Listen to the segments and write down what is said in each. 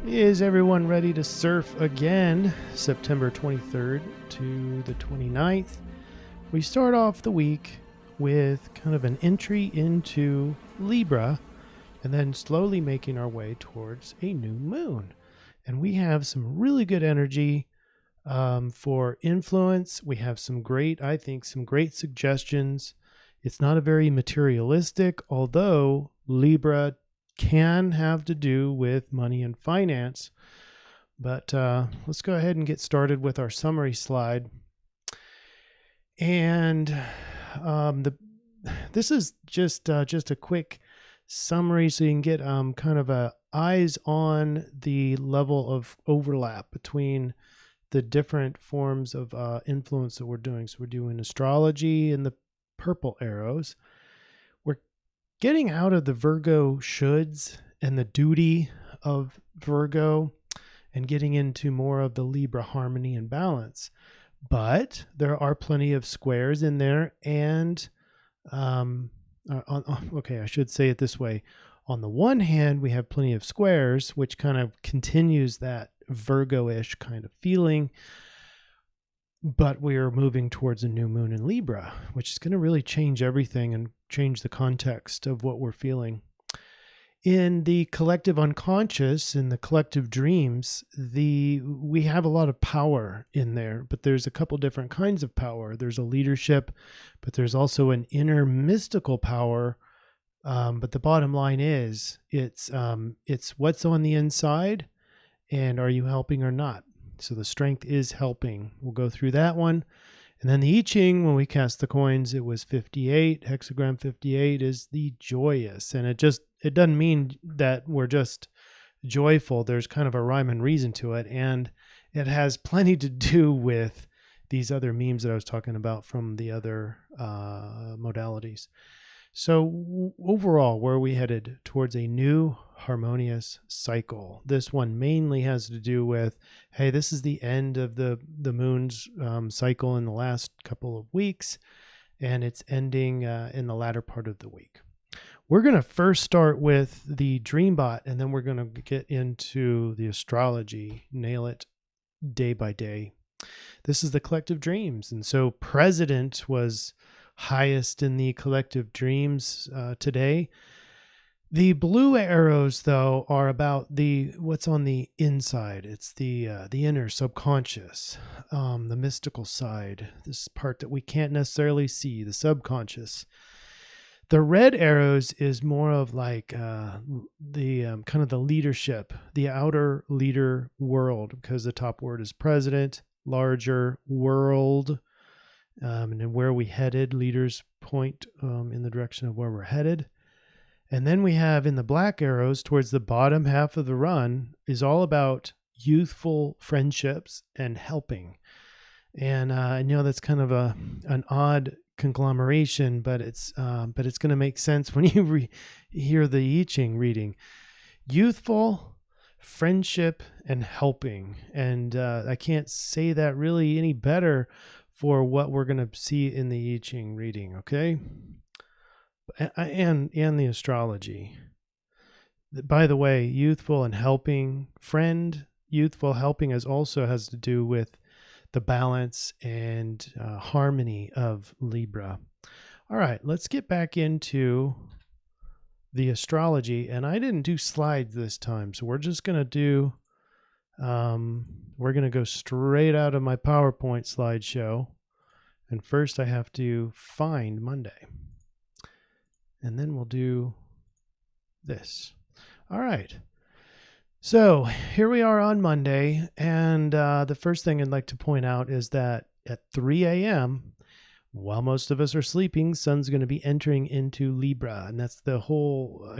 Is everyone ready to surf again? September 23rd to the 29th. We start off the week with kind of an entry into Libra and then slowly making our way towards a new moon. And we have some really good energy for influence. We have some great suggestions. It's not a very materialistic, although Libra can have to do with money and finance. But let's go ahead and get started with our summary slide. And this is just a quick summary so you can get kind of a eyes on the level of overlap between the different forms of influence that we're doing. So we're doing astrology in the purple arrows. We're getting out of the Virgo shoulds and the duty of Virgo and getting into more of the Libra harmony and balance. But there are plenty of squares in there. And, I should say it this way. On the one hand, we have plenty of squares, which kind of continues that Virgo-ish kind of feeling. But we are moving towards a new moon in Libra, which is going to really change everything and change the context of what we're feeling. In the collective unconscious, in the collective dreams, we have a lot of power in there, but there's a couple different kinds of power. There's a leadership, but there's also an inner mystical power. But the bottom line is it's what's on the inside, and are you helping or not? So the strength is helping. We'll go through that one. And then the I-Ching, when we cast the coins, it was 58. Hexagram 58 is the joyous. And it doesn't mean that we're just joyful. There's kind of a rhyme and reason to it. And it has plenty to do with these other memes that I was talking about from the other modalities. So overall, where are we headed? Towards a new harmonious cycle. This one mainly has to do with, hey, this is the end of the moon's cycle in the last couple of weeks, and it's ending in the latter part of the week. We're going to first start with the Dreambot, and then we're going to get into the astrology, nail it day by day. This is the collective dreams. And so President was highest in the collective dreams today. The blue arrows, though, are about what's on the inside. It's the inner subconscious, the mystical side, this part that we can't necessarily see, the subconscious. The red arrows is more of like the kind of the leadership, the outer leader world, because the top word is president, larger world. And then where are we headed? Leaders point in the direction of where we're headed. And then we have in the black arrows towards the bottom half of the run is all about youthful friendships and helping. And I know that's kind of an odd conglomeration, but it's going to make sense when you hear the I-Ching reading. Youthful, friendship, and helping. And I can't say that really any better for what we're going to see in the I-Ching reading, okay? And the astrology. By the way, youthful and helping, youthful helping also has to do with the balance and harmony of Libra. All right, let's get back into the astrology. And I didn't do slides this time, so we're just going to do... we're going to go straight out of my PowerPoint slideshow. And first I have to find Monday. And then we'll do this. All right. So here we are on Monday. And the first thing I'd like to point out is that at 3 a.m., while most of us are sleeping, sun's going to be entering into Libra. And that's the whole,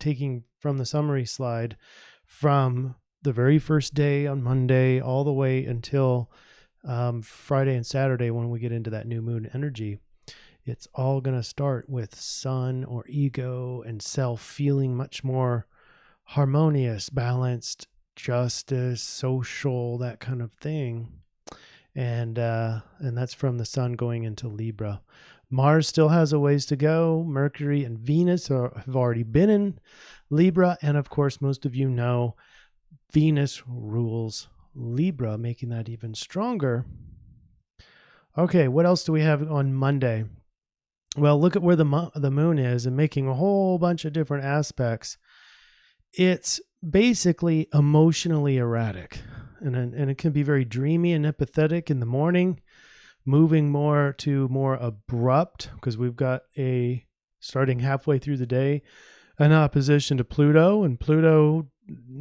taking from the summary slide from the very first day on Monday all the way until Friday and Saturday when we get into that new moon energy. It's all going to start with sun or ego and self feeling much more harmonious, balanced, justice, social, that kind of thing. And that's from the sun going into Libra. Mars still has a ways to go. Mercury and Venus have already been in Libra. And of course, most of you know Venus rules Libra, making that even stronger. Okay, what else do we have on Monday? Well, look at where the moon is and making a whole bunch of different aspects. It's basically emotionally erratic, and it can be very dreamy and empathetic in the morning, moving more to more abrupt, because we've got a starting halfway through the day an opposition to Pluto, and Pluto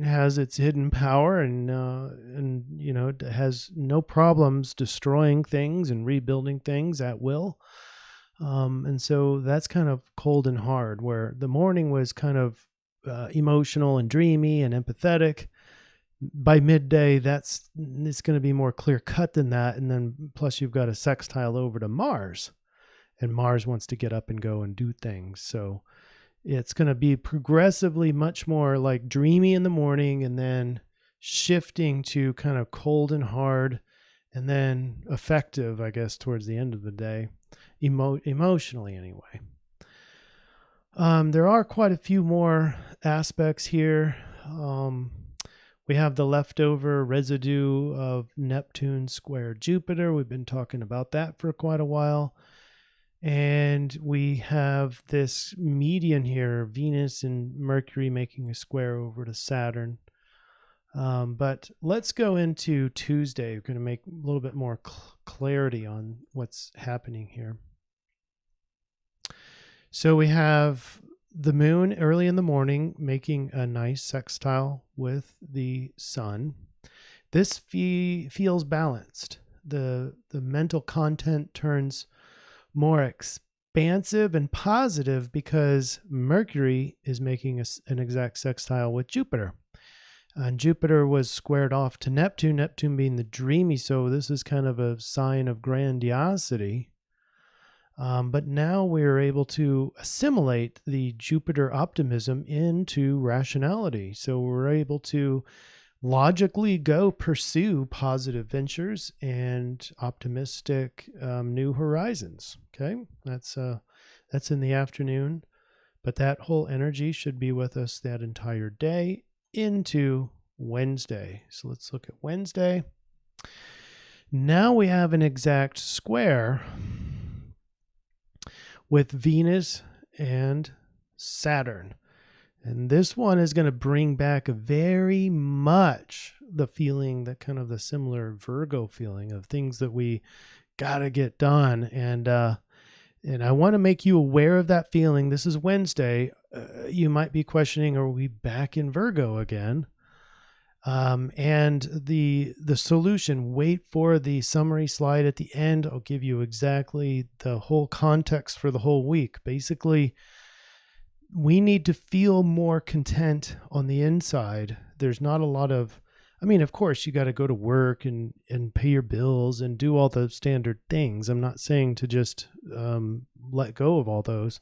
has its hidden power, and you know, it has no problems destroying things and rebuilding things at will. And so that's kind of cold and hard, where the morning was kind of emotional and dreamy and empathetic. By midday, it's going to be more clear cut than that. And then plus you've got a sextile over to Mars, and Mars wants to get up and go and do things. So it's going to be progressively much more like dreamy in the morning, and then shifting to kind of cold and hard, and then effective, I guess, towards the end of the day, emotionally anyway. There are quite a few more aspects here. We have the leftover residue of Neptune square Jupiter. We've been talking about that for quite a while. And we have this median here, Venus and Mercury making a square over to Saturn. But let's go into Tuesday. We're going to make a little bit more clarity on what's happening here. So we have the moon early in the morning making a nice sextile with the sun. This feels balanced. The mental content turns more expansive and positive because Mercury is making an exact sextile with Jupiter. And Jupiter was squared off to Neptune, Neptune being the dreamy, so this is kind of a sign of grandiosity. But now we're able to assimilate the Jupiter optimism into rationality. So we're able to logically go pursue positive ventures and optimistic new horizons. Okay, that's in the afternoon, but that whole energy should be with us that entire day into Wednesday. So let's look at Wednesday. Now we have an exact square with Venus and Saturn. And this one is going to bring back very much the feeling, that kind of the similar Virgo feeling of things that we got to get done. And I want to make you aware of that feeling. This is Wednesday. You might be questioning, are we back in Virgo again? And the solution, wait for the summary slide at the end. I'll give you exactly the whole context for the whole week. Basically, we need to feel more content on the inside. There's not a lot of, I mean, of course, you got to go to work and pay your bills and do all the standard things. I'm not saying to just let go of all those,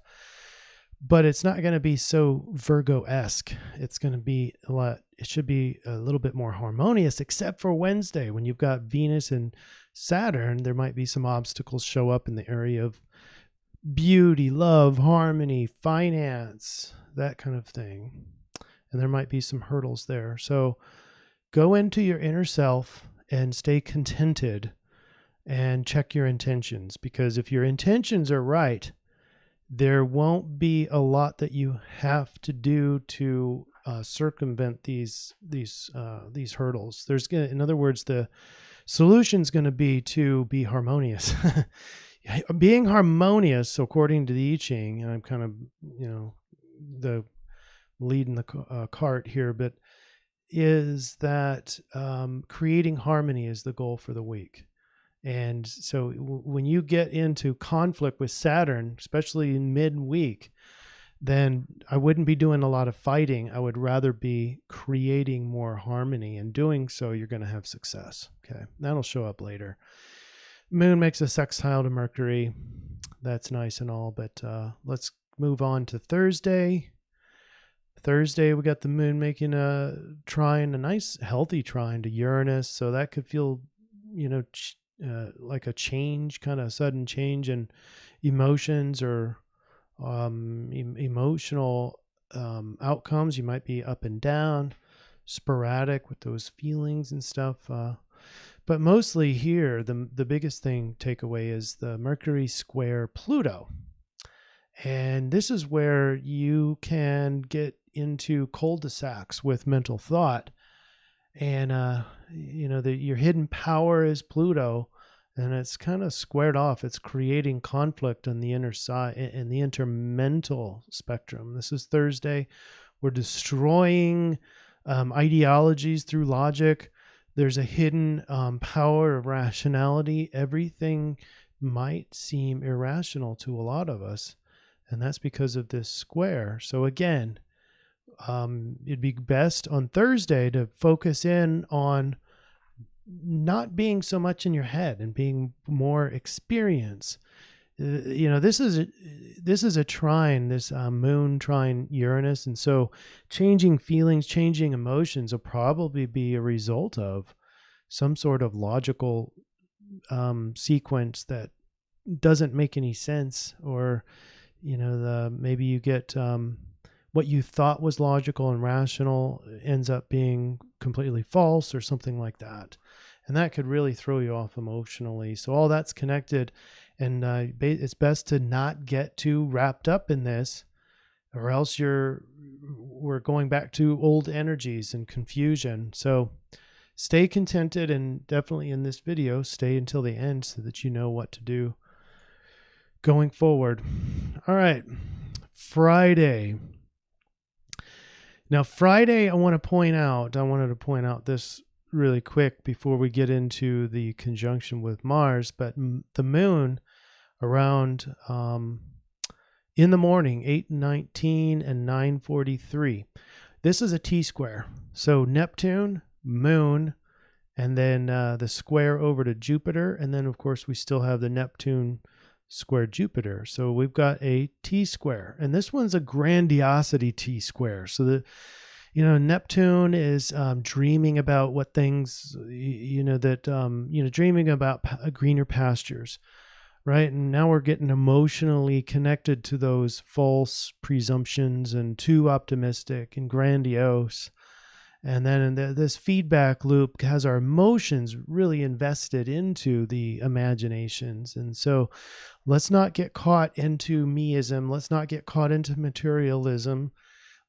but it's not going to be so Virgo-esque. It's going to be a lot, it should be a little bit more harmonious, except for Wednesday when you've got Venus and Saturn. There might be some obstacles show up in the area of beauty, love, harmony, finance, that kind of thing. And there might be some hurdles there. So go into your inner self and stay contented and check your intentions, because if your intentions are right, there won't be a lot that you have to do to circumvent these hurdles. There's gonna, in other words, the solution is going to be to be harmonious. Being harmonious, according to the I-Ching, and I'm kind of, the lead in the cart here, but is that creating harmony is the goal for the week. And so when you get into conflict with Saturn, especially in midweek, then I wouldn't be doing a lot of fighting. I would rather be creating more harmony. And doing so, you're going to have success. Okay, that'll show up later. Moon makes a sextile to Mercury. That's nice and all, but let's move on to Thursday. Thursday, we got the moon making a trine, a nice healthy trine to Uranus. So that could feel, like a change, kind of sudden change in emotions or emotional outcomes. You might be up and down. sporadic with those feelings and stuff. But mostly here, the biggest thing takeaway is the Mercury square Pluto. And this is where you can get into cul-de-sacs with mental thought. And, your hidden power is Pluto, and it's kind of squared off. It's creating conflict on the inner side, in the intermental spectrum. This is Thursday. We're destroying ideologies through logic. There's a hidden power of rationality. Everything might seem irrational to a lot of us, and that's because of this square. So again, it'd be best on Thursday to focus in on not being so much in your head and being more experience. This is a trine, this moon trine Uranus, and so changing feelings, changing emotions will probably be a result of some sort of logical sequence that doesn't make any sense, or maybe you get what you thought was logical and rational ends up being completely false or something like that. And that could really throw you off emotionally. So all that's connected, and it's best to not get too wrapped up in this, or else we're going back to old energies and confusion. So stay contented, and definitely in this video, stay until the end so that you know what to do going forward. All right, Friday. Now, Friday, I wanted to point out this really quick before we get into the conjunction with Mars, but the moon around in the morning, 8:19 and 9:43. This is a T-square. So Neptune, moon, and then the square over to Jupiter, and then, of course, we still have the Neptune square Jupiter. So we've got a T-square, and this one's a grandiosity T-square. So Neptune is dreaming about what things, dreaming about greener pastures, right? And now we're getting emotionally connected to those false presumptions and too optimistic and grandiose. And then this feedback loop has our emotions really invested into the imaginations. And so let's not get caught into meism. Let's not get caught into materialism.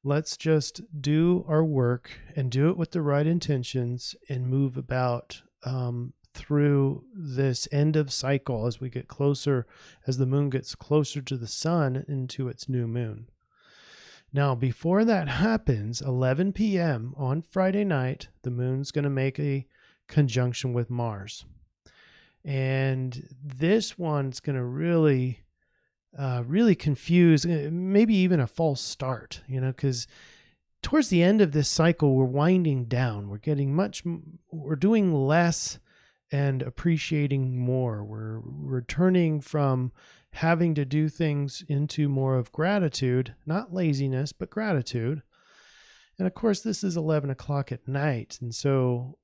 Let's just do our work and do it with the right intentions and move about through this end of cycle as we get closer, as the moon gets closer to the sun into its new moon. Now, before that happens, 11 p.m. on Friday night, the moon's going to make a conjunction with Mars. And this one's going to really confuse, maybe even a false start, because towards the end of this cycle, we're winding down. We're doing less and appreciating more. We're returning from having to do things into more of gratitude, not laziness, but gratitude. And of course, this is 11 o'clock at night. And so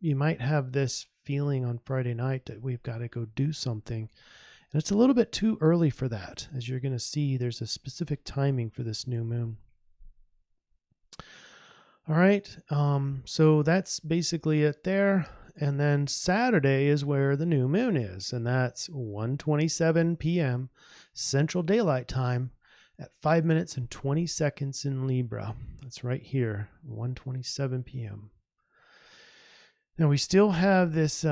you might have this feeling on Friday night that we've got to go do something. And it's a little bit too early for that. As you're going to see, there's a specific timing for this new moon. All right. So that's basically it there. And then Saturday is where the new moon is, and that's 1:27 p.m. Central Daylight Time at 5 minutes and 20 seconds in Libra. That's right here, 1:27 p.m. Now we still have this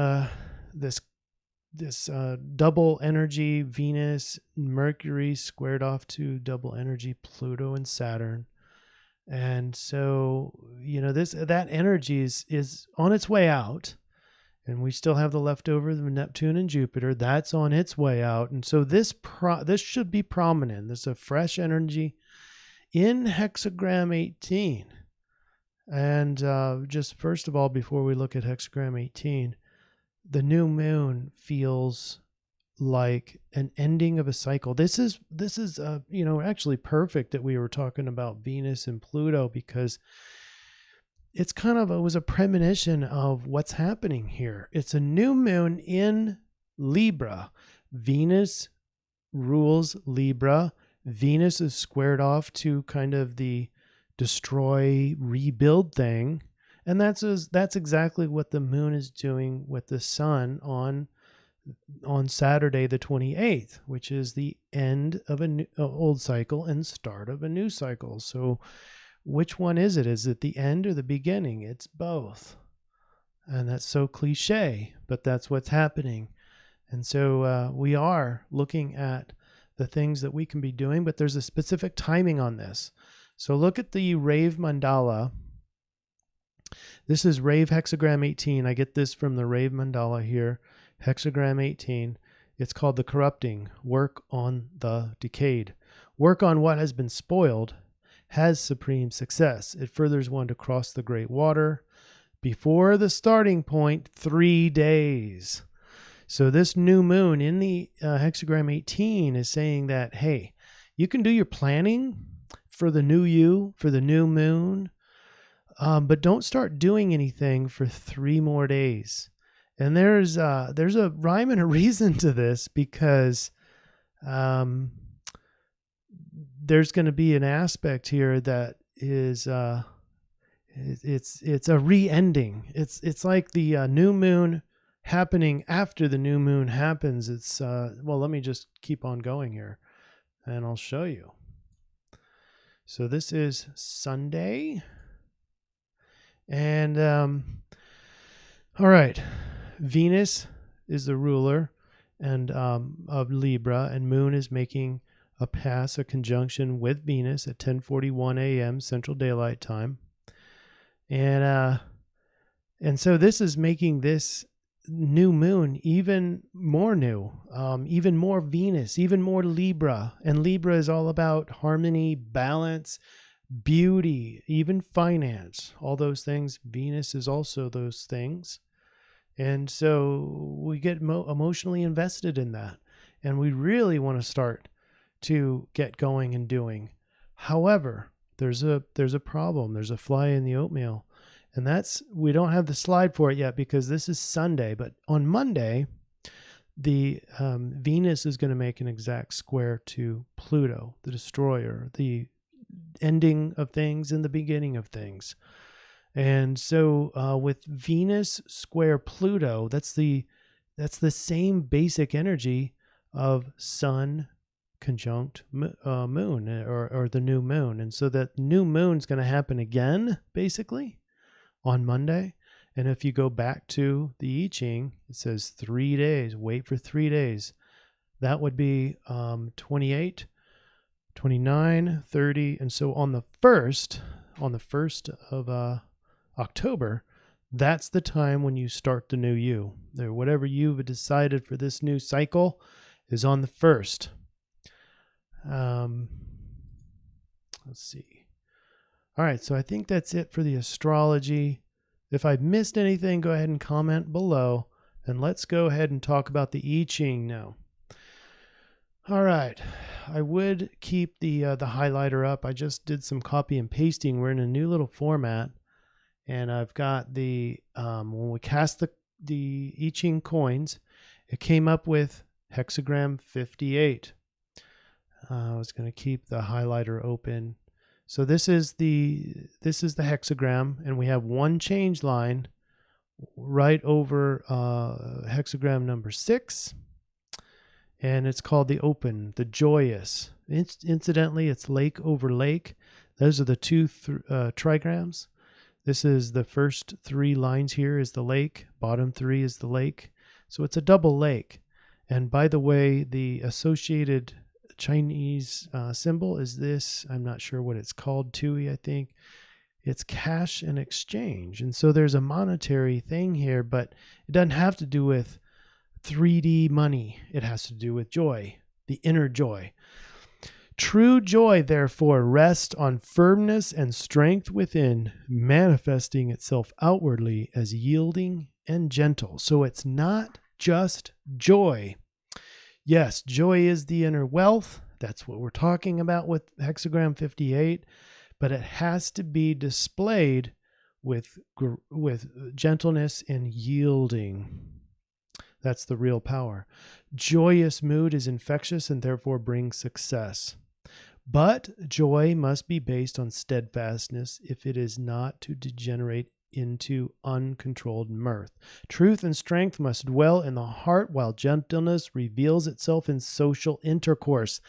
double energy Venus, Mercury squared off to double energy Pluto and Saturn. And so, that energy is on its way out. And we still have the leftover of Neptune and Jupiter. That's on its way out. And so this should be prominent. There's a fresh energy in hexagram 18. And just first of all, before we look at hexagram 18, the new moon feels like an ending of a cycle. This is actually perfect that we were talking about Venus and Pluto, because it was a premonition of what's happening here. It's a new moon in Libra. Venus rules Libra. Venus is squared off to kind of the destroy, rebuild thing. And that's exactly what the moon is doing with the sun on Saturday the 28th, which is the end of an old cycle and start of a new cycle. So which one is it? Is it the end or the beginning? It's both. And that's so cliche, but that's what's happening. And so we are looking at the things that we can be doing, but there's a specific timing on this. So look at the Rave Mandala. This is Rave Hexagram 18. I get this from the Rave Mandala here. Hexagram 18. It's called The Corrupting. Work on the decayed. Work on what has been spoiled has supreme success. It furthers one to cross the great water. Before the starting point, 3 days. So this new moon in the hexagram 18 is saying that, hey, you can do your planning for the new you, for the new moon, but don't start doing anything for 3 more days. And there's a rhyme and a reason to this, because there's going to be an aspect here that is it's a re-ending. It's like the new moon happening after the new moon happens. It's well, let me just keep on going here and I'll show you. So this is Sunday, and all right, Venus is the ruler and of Libra, and moon is making a conjunction with Venus at 10:41 a.m. Central Daylight Time. And so this is making this new moon even more new, even more Venus, even more Libra. And Libra is all about harmony, balance, beauty, even finance, all those things. Venus is also those things. And so we get emotionally invested in that. And we really want to start to get going and doing. However, there's a problem. There's a fly in the oatmeal. And that's, we don't have the slide for it yet because this is Sunday. But on Monday, the Venus is going to make an exact square to Pluto, the destroyer, the ending of things and the beginning of things. And so with Venus square Pluto, that's the same basic energy of Sun conjunct moon, or the new moon. And so that new moon's going to happen again, basically, on Monday. And if you go back to the I-Ching, it says 3 days, wait for 3 days. That would be 28, 29, 30. And so on the 1st of October, that's the time when you start the new you. Whatever you've decided for this new cycle is on the 1st. Let's see. All right, so I think that's it for the astrology. If I've missed anything, go ahead and comment below, and let's go ahead and talk about the I-Ching now. All right, I would keep the highlighter up. I just did some copy and pasting. We're in a new little format, and I've got the when we cast the I-Ching coins, it came up with hexagram 58. I was going to keep the highlighter open. So this is the hexagram, and we have one change line right over hexagram number 6, and it's called the open, the joyous. Incidentally, it's lake over lake. Those are the two trigrams. This is the first 3 lines here is the lake, bottom 3 is the lake. So it's a double lake. And by the way, the associated Chinese symbol is this. I'm not sure what it's called. Tui, I think. It's cash and exchange. And so there's a monetary thing here, but it doesn't have to do with 3D money. It has to do with joy, the inner joy. True joy, therefore, rests on firmness and strength within, manifesting itself outwardly as yielding and gentle. So it's not just joy. Yes, joy is the inner wealth. That's what we're talking about with hexagram 58, but it has to be displayed with gentleness and yielding. That's the real power. Joyous mood is infectious and therefore brings success. But joy must be based on steadfastness if it is not to degenerate into uncontrolled mirth. Truth and strength must dwell in the heart while gentleness reveals itself in social intercourse.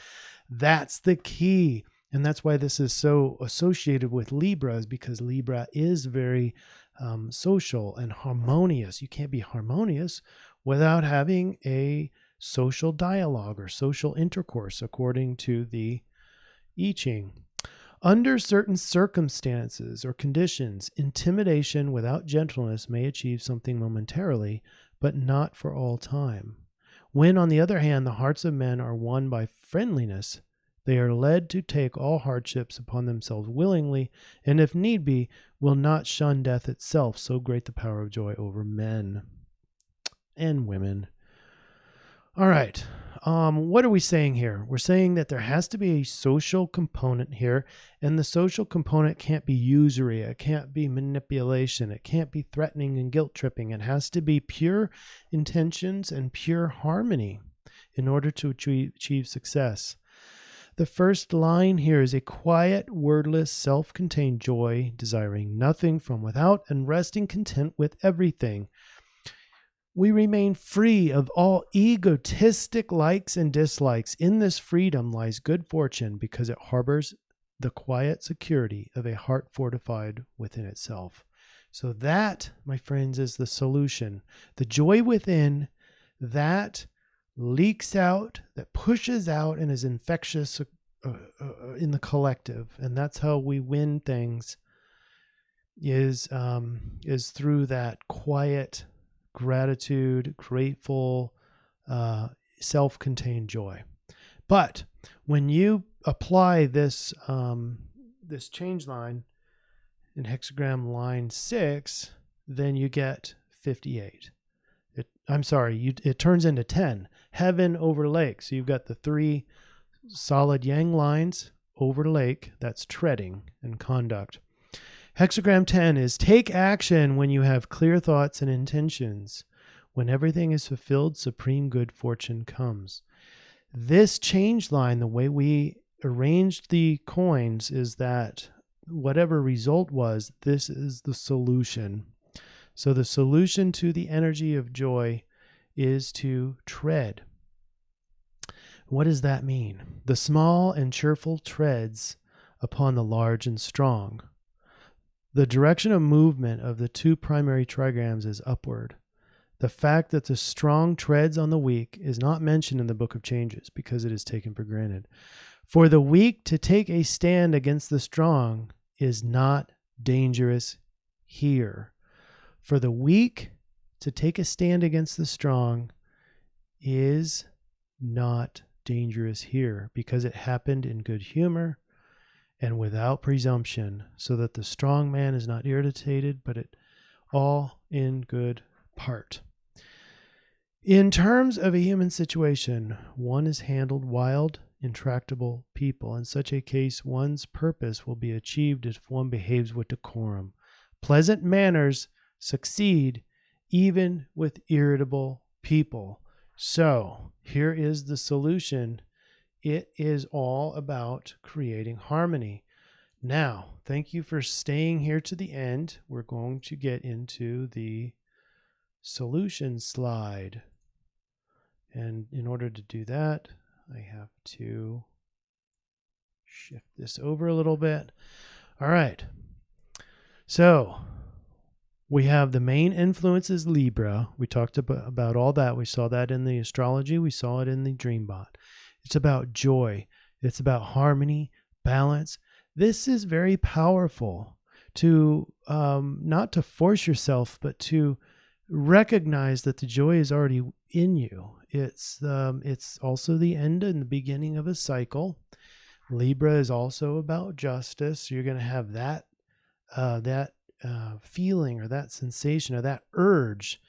That's the key. And that's why this is so associated with Libra, is because Libra is very social and harmonious. You can't be harmonious without having a social dialogue or social intercourse, according to the I-Ching. Under certain circumstances or conditions, intimidation without gentleness may achieve something momentarily, but not for all time. When, on the other hand, the hearts of men are won by friendliness, they are led to take all hardships upon themselves willingly, and if need be, will not shun death itself, so great the power of joy over men and women. All right. What are we saying here? We're saying that there has to be a social component here, and the social component can't be usury. It can't be manipulation. It can't be threatening and guilt tripping. It has to be pure intentions and pure harmony in order to achieve success. The first line here is a quiet, wordless, self-contained joy, desiring nothing from without and resting content with everything. We remain free of all egotistic likes and dislikes. In this freedom lies good fortune because it harbors the quiet security of a heart fortified within itself. So that, my friends, is the solution. The joy within that leaks out, that pushes out and is infectious in the collective. And that's how we win things, is through that quiet gratitude, grateful, self-contained joy. But when you apply this this change line in hexagram line 6, then you get 58. It turns into 10. Heaven over lake. So you've got the 3 solid yang lines over lake. That's treading and conduct. Hexagram 10 is take action when you have clear thoughts and intentions. When everything is fulfilled, supreme good fortune comes. This change line, the way we arranged the coins, is that whatever result was, this is the solution. So the solution to the energy of joy is to tread. What does that mean? The small and cheerful treads upon the large and strong. The direction of movement of the 2 primary trigrams is upward. The fact that the strong treads on the weak is not mentioned in the Book of Changes because it is taken for granted. For the weak to take a stand against the strong is not dangerous here. For the weak to take a stand against the strong is not dangerous here because it happened in good humor and without presumption, so that the strong man is not irritated, but it all in good part. In terms of a human situation, one is handled wild, intractable people. In such a case, one's purpose will be achieved if one behaves with decorum. Pleasant manners succeed even with irritable people. So here is the solution. It is all about creating harmony. Now, thank you for staying here to the end. We're going to get into the solution slide. And in order to do that, I have to shift this over a little bit. All right. So we have the main influences Libra. We talked about all that. We saw that in the astrology. We saw it in the DreamBot. It's about joy. It's about harmony, balance. This is very powerful to not to force yourself, but to recognize that the joy is already in you. It's also the end and the beginning of a cycle. Libra is also about justice. You're going to have that feeling or that sensation or that urge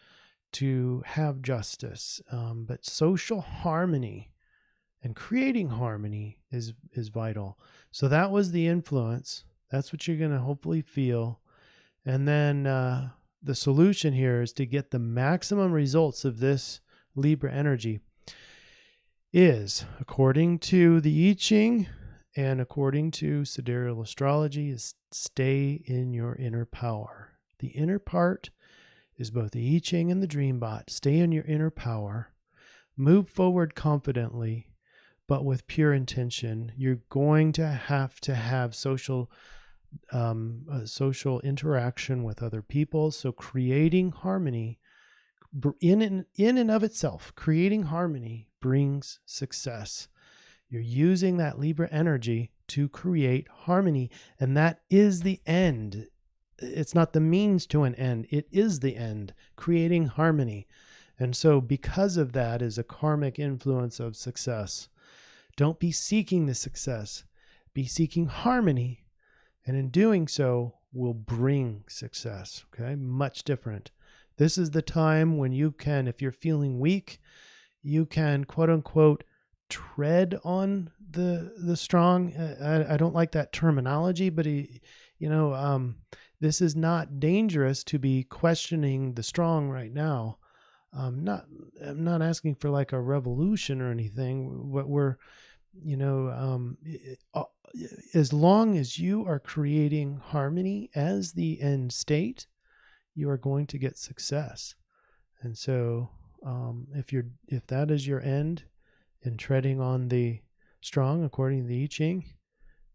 to have justice. But social harmony and creating harmony is vital. So that was the influence. That's what you're going to hopefully feel. And then the solution here is to get the maximum results of this Libra energy is, according to the I-Ching And according to Sidereal Astrology, is stay in your inner power. The inner part is both the I-Ching and the Dreambot. Stay in your inner power. Move forward confidently, but with pure intention. You're going to have social interaction with other people. So creating harmony in and of itself, creating harmony brings success. You're using that Libra energy to create harmony, and that is the end. It's not the means to an end. It is the end, creating harmony. And so because of that is a karmic influence of success. Don't be seeking the success. Be seeking harmony. And in doing so, will bring success. Okay? Much different. This is the time when you can, if you're feeling weak, you can, quote unquote, tread on the strong. I don't like that terminology, but this is not dangerous to be questioning the strong right now. I'm not asking for like a revolution or anything. What we're, as long as you are creating harmony as the end state, you are going to get success. And so, if that is your end in treading on the strong, according to the I-Ching,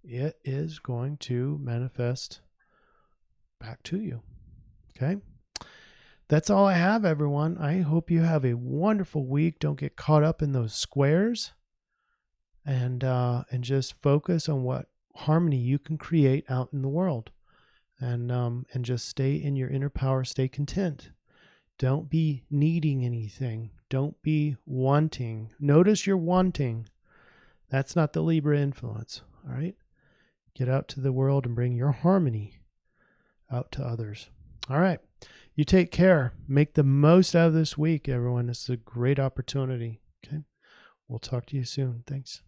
it is going to manifest back to you. Okay. That's all I have, everyone. I hope you have a wonderful week. Don't get caught up in those squares, and just focus on what harmony you can create out in the world, and just stay in your inner power. Stay content. Don't be needing anything. Don't be wanting. Notice you're wanting. That's not the Libra influence. All right. Get out to the world and bring your harmony out to others. All right. You take care. Make the most out of this week, everyone. It's a great opportunity. Okay. We'll talk to you soon. Thanks.